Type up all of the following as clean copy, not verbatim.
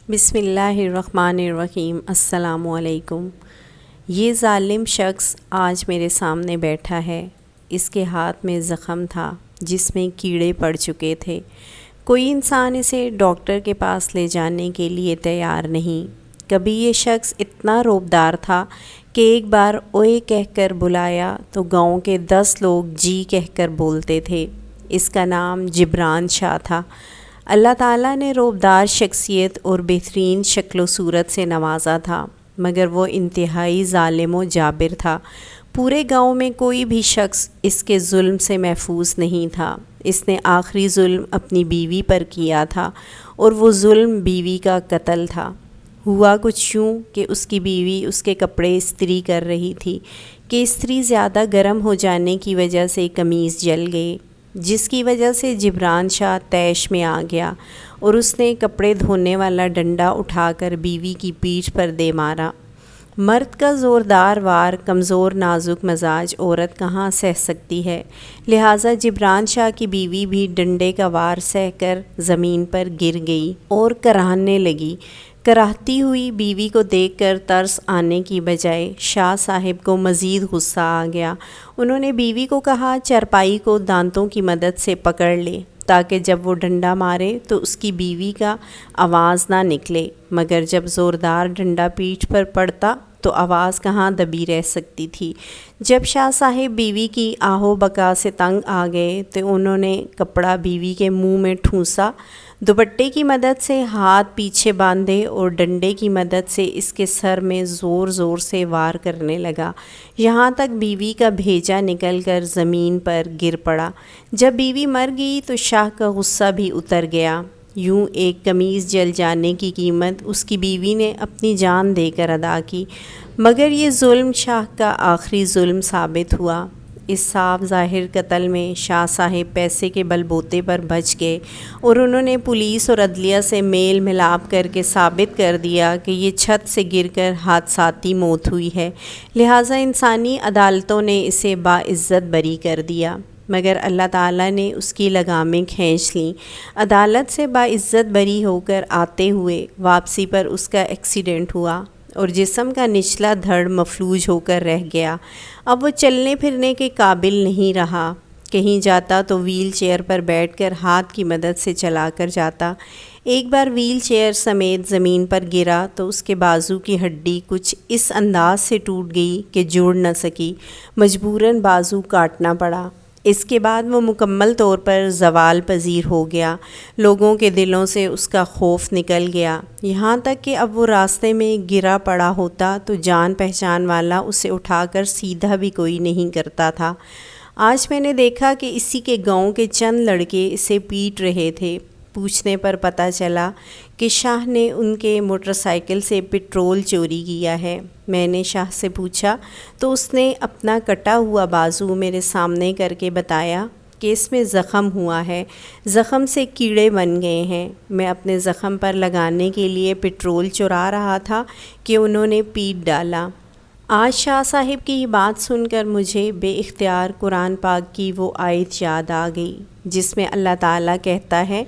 بسم اللہ الرحمن الرحیم۔ السلام علیکم۔ یہ ظالم شخص آج میرے سامنے بیٹھا ہے۔ اس کے ہاتھ میں زخم تھا جس میں کیڑے پڑ چکے تھے۔ کوئی انسان اسے ڈاکٹر کے پاس لے جانے کے لیے تیار نہیں۔ کبھی یہ شخص اتنا رعبدار تھا کہ ایک بار اوئے کہہ کر بلایا تو گاؤں کے 10 لوگ جی کہہ کر بولتے تھے۔ اس کا نام جبران شاہ تھا۔ اللہ تعالیٰ نے رعبدار شخصیت اور بہترین شکل و صورت سے نوازا تھا، مگر وہ انتہائی ظالم و جابر تھا۔ پورے گاؤں میں کوئی بھی شخص اس کے ظلم سے محفوظ نہیں تھا۔ اس نے آخری ظلم اپنی بیوی پر کیا تھا، اور وہ ظلم بیوی کا قتل تھا۔ ہوا کچھ یوں کہ اس کی بیوی اس کے کپڑے استری کر رہی تھی کہ استری زیادہ گرم ہو جانے کی وجہ سے قمیض جل گئی، جس کی وجہ سے جبران شاہ طیش میں آ گیا اور اس نے کپڑے دھونے والا ڈنڈا اٹھا کر بیوی کی پیٹھ پر دے مارا۔ مرد کا زوردار وار کمزور نازک مزاج عورت کہاں سہ سکتی ہے، لہٰذا جبران شاہ کی بیوی بھی ڈنڈے کا وار سہ کر زمین پر گر گئی اور کراہنے لگی۔ کراہتی ہوئی بیوی کو دیکھ کر ترس آنے کی بجائے شاہ صاحب کو مزید غصہ آ گیا۔ انہوں نے بیوی کو کہا چارپائی کو دانتوں کی مدد سے پکڑ لے تاکہ جب وہ ڈنڈا مارے تو اس کی بیوی کا آواز نہ نکلے، مگر جب زوردار ڈنڈا پیٹھ پر پڑتا تو آواز کہاں دبی رہ سکتی تھی۔ جب شاہ صاحب بیوی کی آہو بکا سے تنگ آ گئے تو انہوں نے کپڑا بیوی کے منہ میں ٹھونسا، دوپٹے کی مدد سے ہاتھ پیچھے باندھے اور ڈنڈے کی مدد سے اس کے سر میں زور زور سے وار کرنے لگا، یہاں تک بیوی کا بھیجا نکل کر زمین پر گر پڑا۔ جب بیوی مر گئی تو شاہ کا غصہ بھی اتر گیا۔ یوں ایک قمیض جل جانے کی قیمت اس کی بیوی نے اپنی جان دے کر ادا کی، مگر یہ ظلم شاہ کا آخری ظلم ثابت ہوا۔ اس صاف ظاہر قتل میں شاہ صاحب پیسے کے بل بوتے پر بچ گئے، اور انہوں نے پولیس اور عدلیہ سے میل ملاپ کر کے ثابت کر دیا کہ یہ چھت سے گر کر حادثاتی موت ہوئی ہے، لہٰذا انسانی عدالتوں نے اسے باعزت بری کر دیا۔ مگر اللہ تعالیٰ نے اس کی لگامیں کھینچ لیں۔ عدالت سے باعزت بری ہو کر آتے ہوئے واپسی پر اس کا ایکسیڈنٹ ہوا اور جسم کا نچلا دھڑ مفلوج ہو کر رہ گیا۔ اب وہ چلنے پھرنے کے قابل نہیں رہا۔ کہیں جاتا تو ویل چیئر پر بیٹھ کر ہاتھ کی مدد سے چلا کر جاتا۔ ایک بار ویل چیئر سمیت زمین پر گرا تو اس کے بازو کی ہڈی کچھ اس انداز سے ٹوٹ گئی کہ جوڑ نہ سکی، مجبوراً بازو کاٹنا پڑا۔ اس کے بعد وہ مکمل طور پر زوال پذیر ہو گیا۔ لوگوں کے دلوں سے اس کا خوف نکل گیا، یہاں تک کہ اب وہ راستے میں گرا پڑا ہوتا تو جان پہچان والا اسے اٹھا کر سیدھا بھی کوئی نہیں کرتا تھا۔ آج میں نے دیکھا کہ اسی کے گاؤں کے چند لڑکے اسے پیٹ رہے تھے۔ پوچھنے پر پتہ چلا کہ شاہ نے ان کے موٹر سائیکل سے پٹرول چوری کیا ہے۔ میں نے شاہ سے پوچھا تو اس نے اپنا کٹا ہوا بازو میرے سامنے کر کے بتایا کہ اس میں زخم ہوا ہے، زخم سے کیڑے بن گئے ہیں۔ میں اپنے زخم پر لگانے کے لیے پٹرول چرا رہا تھا کہ انہوں نے پیٹ ڈالا۔ آج شاہ صاحب کی یہ بات سن کر مجھے بے اختیار قرآن پاک کی وہ آیت یاد آ گئی جس میں اللہ تعالیٰ کہتا ہے،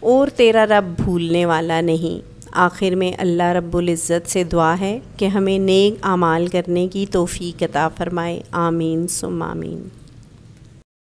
اور تیرا رب بھولنے والا نہیں۔ آخر میں اللہ رب العزت سے دعا ہے کہ ہمیں نیک اعمال کرنے کی توفیق عطا فرمائے۔ آمین ثم آمین۔